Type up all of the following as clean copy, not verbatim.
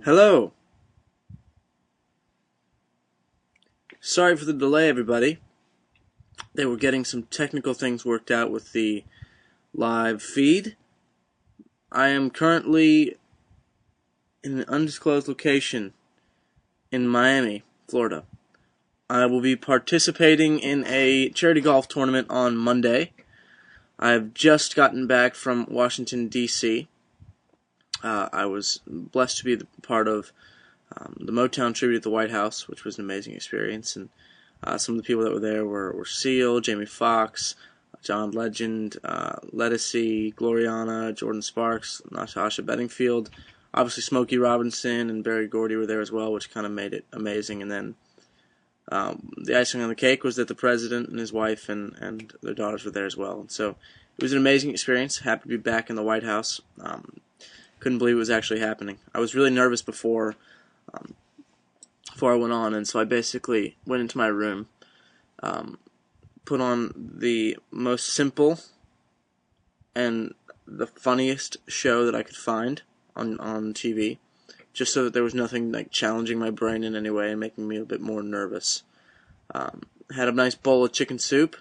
Hello. Sorry for the delay, everybody. They were getting some technical things worked out with the live feed. I am currently in an undisclosed location in Miami, Florida. I will be participating in a charity golf tournament on Monday. I've just gotten back from Washington, D.C. I was blessed to be part of the Motown tribute at the White House, which was an amazing experience. And some of the people that were there were Seal, Jamie Foxx, John Legend, Lettucey, Gloriana, Jordan Sparks, Natasha Bedingfield. Obviously, Smokey Robinson and Berry Gordy were there as well, which kind of made it amazing. And then the icing on the cake was that the president and his wife and their daughters were there as well. And so it was an amazing experience. Happy to be back in the White House. Couldn't believe it was actually happening. I was really nervous before I went on, and so I basically went into my room, put on the most simple and the funniest show that I could find on TV, just so that there was nothing like challenging my brain in any way and making me a bit more nervous. Had a nice bowl of chicken soup,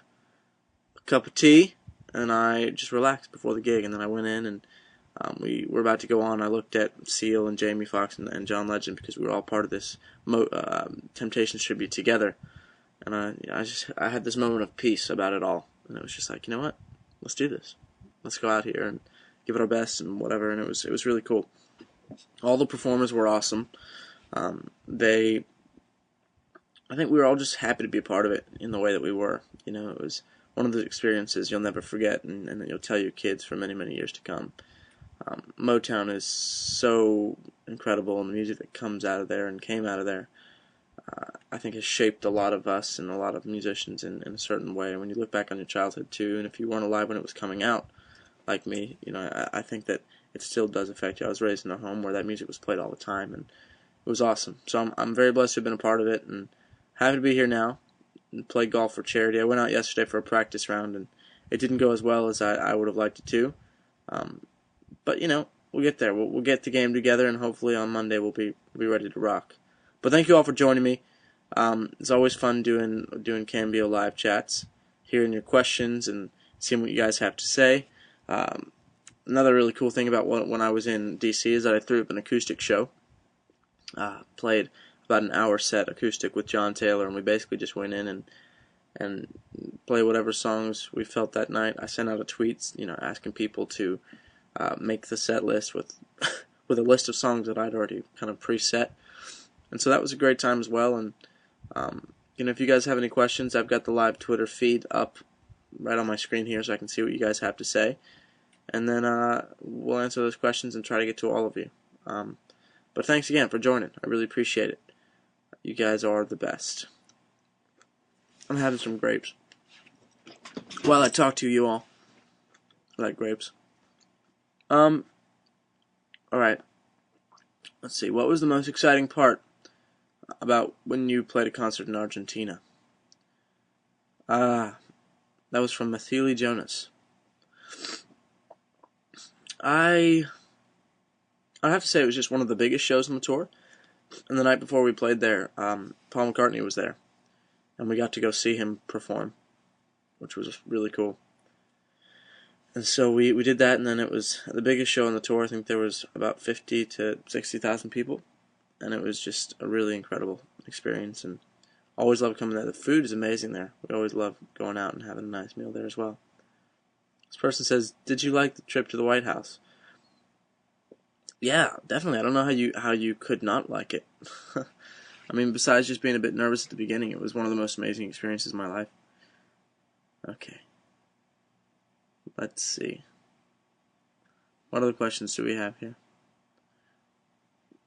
a cup of tea, and I just relaxed before the gig, and then I went in and we were about to go on. I looked at Seal and Jamie Foxx and John Legend because we were all part of this Temptations tribute together, and I had this moment of peace about it all, and it was just like, you know what, let's do this, let's go out here and give it our best and whatever, and it was really cool. All the performers were awesome. I think we were all just happy to be a part of it in the way that we were. You know, it was one of the experiences you'll never forget, and that you'll tell your kids for many, many years to come. Motown is so incredible, and the music that comes out of there and came out of there, I think has shaped a lot of us and a lot of musicians in a certain way. And when you look back on your childhood too, and if you weren't alive when it was coming out, like me, you know, I think that it still does affect you. I was raised in a home where that music was played all the time, and it was awesome. So I'm very blessed to have been a part of it, and happy to be here now and play golf for charity. I went out yesterday for a practice round, and it didn't go as well as I would have liked it to. But, you know, we'll get there. We'll get the game together, and hopefully on Monday we'll be ready to rock. But thank you all for joining me. It's always fun doing Cambio live chats, hearing your questions and seeing what you guys have to say. Another really cool thing about when I was in D.C. is that I threw up an acoustic show. Played about an hour set acoustic with John Taylor, and we basically just went in and play whatever songs we felt that night. I sent out a tweet, you know, asking people to make the set list with with a list of songs that I'd already kind of preset, and so that was a great time as well. And you know, if you guys have any questions, I've got the live Twitter feed up right on my screen here, so I can see what you guys have to say, and then we'll answer those questions and try to get to all of you. But thanks again for joining. I really appreciate it. You guys are the best. I'm having some grapes while I talk to you all. I like grapes. Alright. Let's see. What was the most exciting part about when you played a concert in Argentina? That was from Mathili Jonas. I'd have to say it was just one of the biggest shows on the tour. And the night before we played there, Paul McCartney was there. And we got to go see him perform, which was really cool. And so we did that, and then it was the biggest show on the tour. I think there was about 50 to 60,000 people, and it was just a really incredible experience, and always love coming there. The food is amazing there. We always love going out and having a nice meal there as well. This person says, did you like the trip to the White House? Yeah, definitely. I don't know how you could not like it. I mean, besides just being a bit nervous at the beginning, it was one of the most amazing experiences of my life. Okay. Let's see. What other questions do we have here?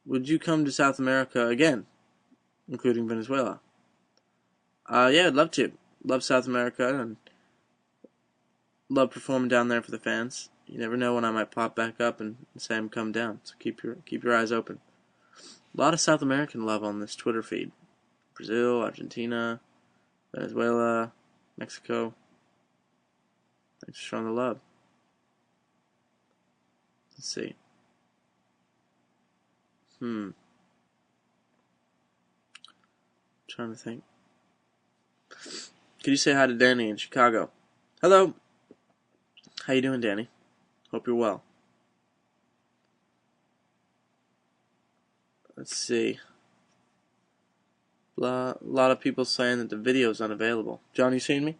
Would you come to South America again, including Venezuela? Yeah, I'd love to. Love South America and love performing down there for the fans. You never know when I might pop back up and say I'm come down. So keep your eyes open. A lot of South American love on this Twitter feed. Brazil, Argentina, Venezuela, Mexico. Thanks for showing the love. Let's see. Trying to think. Could you say hi to Danny in Chicago? Hello. How you doing, Danny? Hope you're well. Let's see. A lot of people saying that the video is unavailable. John, you seen me?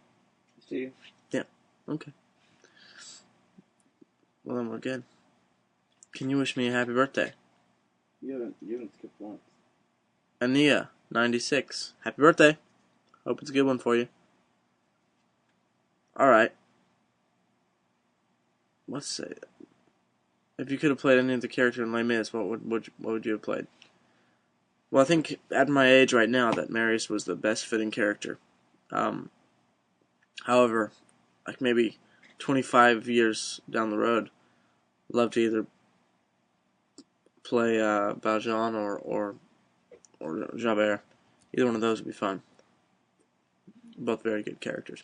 See you. Yeah. Okay. Well, then we're good. Can you wish me a happy birthday? You haven't skipped once. Ania, 96. Happy birthday. Hope it's a good one for you. Alright. Let's say, if you could have played any of the character in Les Mis, what would you have played? Well, I think at my age right now that Marius was the best fitting character. However, like maybe 25 years down the road, I'd love to either play Valjean or Javert. Either one of those would be fun. Both very good characters.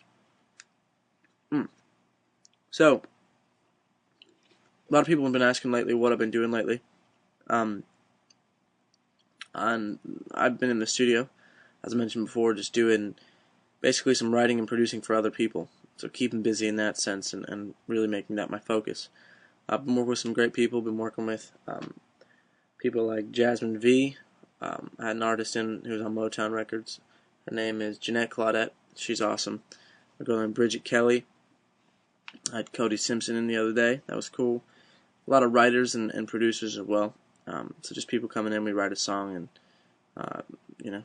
So, a lot of people have been asking lately what I've been doing lately. And I've been in the studio, as I mentioned before, just doing basically some writing and producing for other people. So keeping busy in that sense and really making that my focus. I've been working with some great people. Been working with people like Jasmine V. I had an artist who was on Motown Records. Her name is Jeanette Claudette. She's awesome. A girl named Bridget Kelly. I had Cody Simpson in the other day. That was cool. A lot of writers and producers as well. So just people coming in, we write a song and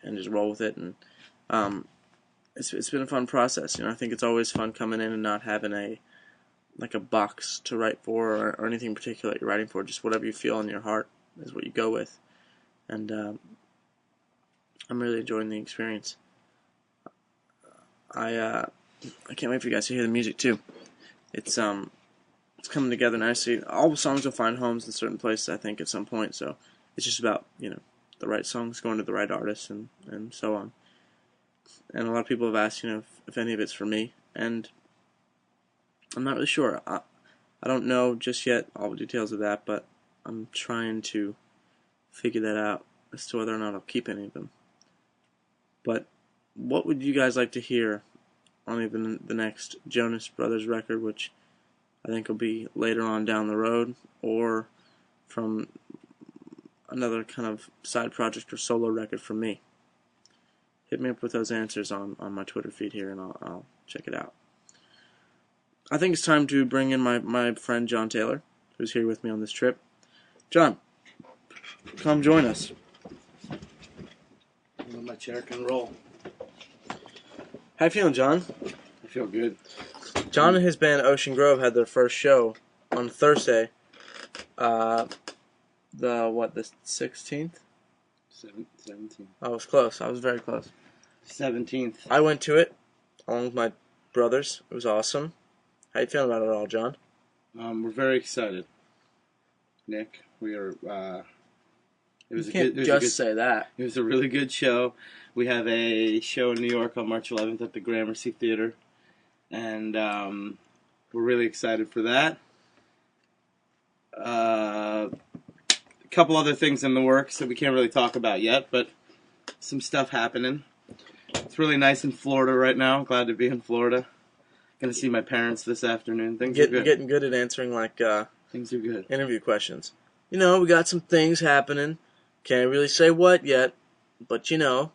and just roll with it. And it's been a fun process. I think it's always fun coming in and not having a box to write for or anything in particular that you're writing for. Just whatever you feel in your heart is what you go with. And I'm really enjoying the experience. I can't wait for you guys to hear the music too. It's coming together nicely. All the songs will find homes in certain places, I think, at some point. So it's just about the right songs going to the right artists and so on. And a lot of people have asked if any of it's for me, and I'm not really sure. I don't know just yet all the details of that, but I'm trying to figure that out as to whether or not I'll keep any of them. But what would you guys like to hear on even the next Jonas Brothers record, which I think will be later on down the road, or from another kind of side project or solo record from me? Hit me up with those answers on my Twitter feed here, and I'll check it out. I think it's time to bring in my friend John Taylor, who's here with me on this trip. John, come join us. My chair can roll. How you feeling, John? I feel good. John and his band Ocean Grove had their first show on Thursday. The 16th? 17th. I was close. I was very close. 17th. I went to it along with my brothers. It was awesome. How you feeling about it all, John? We're very excited. Nick, we are. It was you can't say that. It was a really good show. We have a show in New York on March 11th at the Gramercy Theater, and we're really excited for that. A couple other things in the works that we can't really talk about yet, but some stuff happening. It's really nice in Florida right now. Glad to be in Florida. Gonna see my parents this afternoon. Things are good. Getting good at answering things are good. Interview questions. We got some things happening. Can't really say what yet, but Yeah,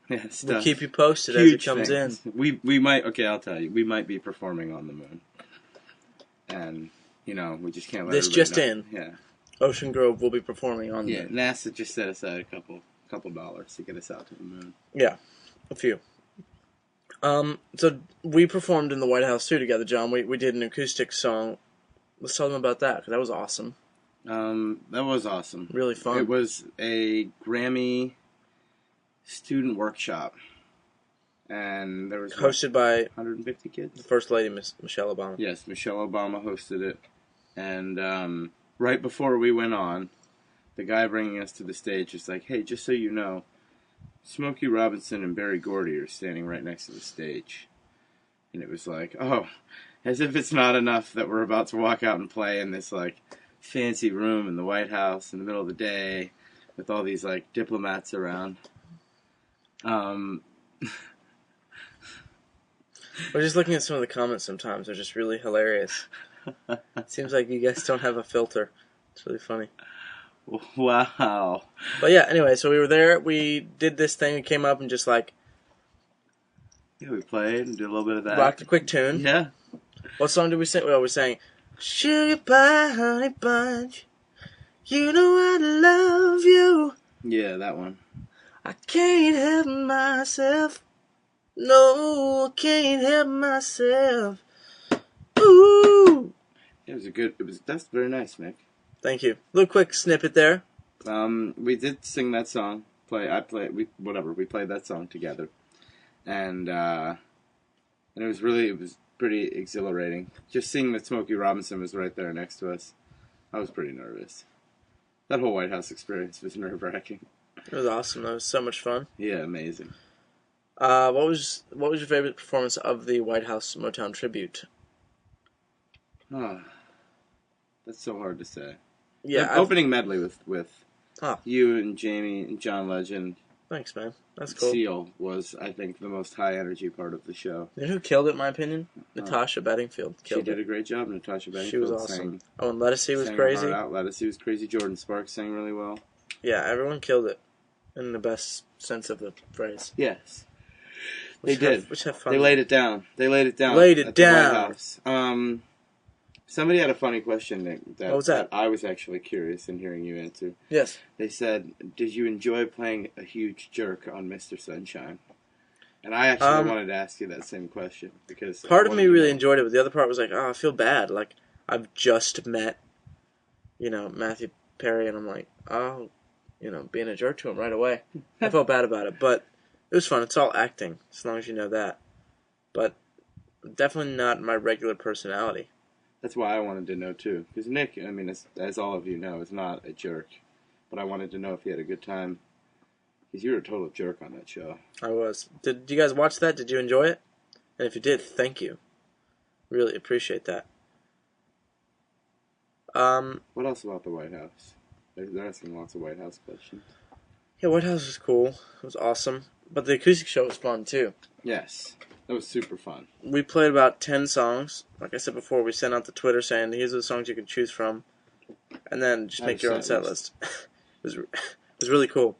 we'll keep you posted Huge as it comes things. in. We might. Okay, I'll tell you. We might be performing on the moon, and we just can't let this just know. in. Yeah. Ocean Grove will be performing on the moon. NASA just set aside a couple dollars to get us out to the moon. Yeah, a few. So we performed in the White House too together, John. We did an acoustic song. Let's tell them about that, because that was awesome. That was awesome. Really fun. It was a Grammy student workshop, and there was hosted by 150 kids. The First Lady, Michelle Obama. Yes, Michelle Obama hosted it, and right before we went on, the guy bringing us to the stage was like, "Hey, just so you know, Smokey Robinson and Berry Gordy are standing right next to the stage," and it was like, oh, as if it's not enough that we're about to walk out and play in this fancy room in the White House in the middle of the day with all these like diplomats around. We're just looking at some of the comments sometimes. They're just really hilarious. It seems like you guys don't have a filter. It's really funny. Wow. But yeah, anyway, so we were there. We did this thing. We came up and just like... Yeah, we played and did a little bit of that. rocked a quick tune. Yeah. What song did we sing? Well, we sang Sugar Pie Honey Bunch. You know I love you. Yeah, that one. I can't help myself. No, I can't help myself. Ooh. That's very nice, Nick. Thank you. Little quick snippet there. We did sing that song. We played that song together. And it was pretty exhilarating. Just seeing that Smokey Robinson was right there next to us, I was pretty nervous. That whole White House experience was nerve-wracking. It was awesome. That was so much fun. Yeah, amazing. What was your favorite performance of the White House Motown tribute? Oh, that's so hard to say. Yeah, the opening medley with Oh. you and Jamie and John Legend. Thanks, man. That's cool. Seal was, I think, the most high-energy part of the show. You know who killed it, in my opinion? Natasha Bedingfield She killed did it. a great job. Natasha Bedingfield She was awesome. Oh, and Lettucey was crazy. Lettucey was crazy. Jordan Sparks sang really well. Yeah, everyone killed it, in the best sense of the phrase. Yes. They did. Which have fun. They laid it down. Laid it at down. The White House. Somebody had a funny question, Nick, what was that? I was actually curious in hearing you answer. Yes. They said, did you enjoy playing a huge jerk on Mr. Sunshine? And I actually wanted to ask you that same question. Because part of me really enjoyed it, but the other part was like, oh, I feel bad. Like, I've just met, Matthew Perry, and I'm like, oh, being a jerk to him right away. I felt bad about it, but it was fun. It's all acting, as long as you know that. But definitely not my regular personality. That's why I wanted to know, too. Because Nick, I mean, as all of you know, is not a jerk. But I wanted to know if he had a good time. Because you were a total jerk on that show. I was. Did you guys watch that? Did you enjoy it? And if you did, thank you. Really appreciate that. What else about the White House? They're asking lots of White House questions. Yeah, White House was cool. It was awesome. But the acoustic show was fun, too. Yes. That was super fun. We played about 10 songs. Like I said before, we sent out the Twitter saying, here's the songs you can choose from. And then just make your own set list. It was really cool.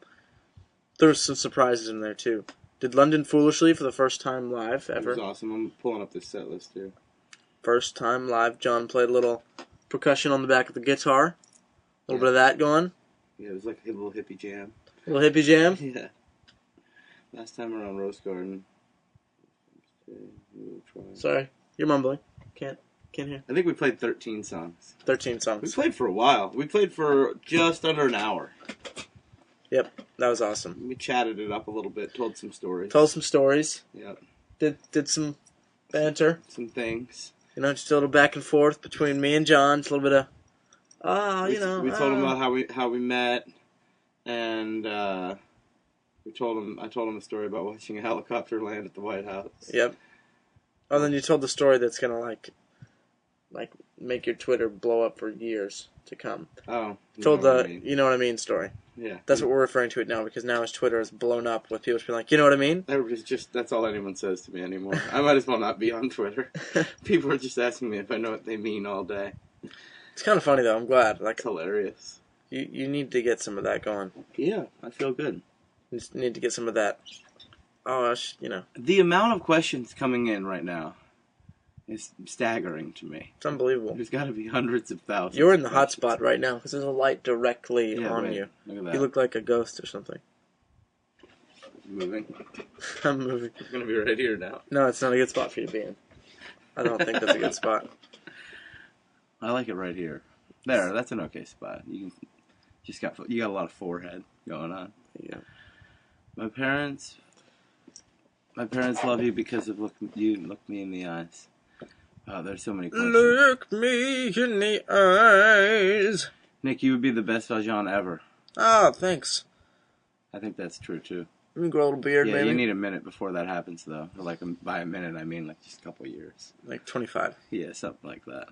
There were some surprises in there, too. Did London Foolishly for the first time live ever. It was awesome. I'm pulling up this set list, too. First time live. John played a little percussion on the back of the guitar. A little bit of that going. Yeah, it was like a little hippie jam. A little hippie jam? Yeah. Last time around Rose Garden. Sorry, you're mumbling. Can't hear. I think we played 13 songs. 13 songs. We played for a while. We played for just under an hour. Yep, that was awesome. We chatted it up a little bit, told some stories. Yep. Did some banter. Some things. Just a little back and forth between me and John. Just a little bit of, We told him about how we met, and I told him a story about watching a helicopter land at the White House. Yep. Oh, then you told the story that's gonna like make your Twitter blow up for years to come. Oh. You know what I mean story. Yeah. That's what we're referring to it now, because now his Twitter is blown up with people being like, you know what I mean? That's all anyone says to me anymore. I might as well not be on Twitter. People are just asking me if I know what they mean all day. It's kind of funny though. I'm glad. It's hilarious. You need to get some of that going. Yeah, I feel good. You just need to get some of that. The amount of questions coming in right now is staggering to me. It's unbelievable. There's got to be hundreds of thousands. You're in the hot spot right now because there's a light directly on you. Look at that. You look like a ghost or something. Moving. I'm moving. I'm going to be right here now. No, it's not a good spot for you to be in. I don't think that's a good spot. I like it right here. There, that's an okay spot. You got a lot of forehead going on. Yeah. My parents love you because of look me in the eyes. Oh, there's so many questions. Look me in the eyes. Nick, you would be the best Valjean ever. Oh, thanks. I think that's true too. Let me grow a little beard, yeah, maybe. You need a minute before that happens, though. Like by a minute, I mean like just a couple years. Like 25. Yeah, something like that.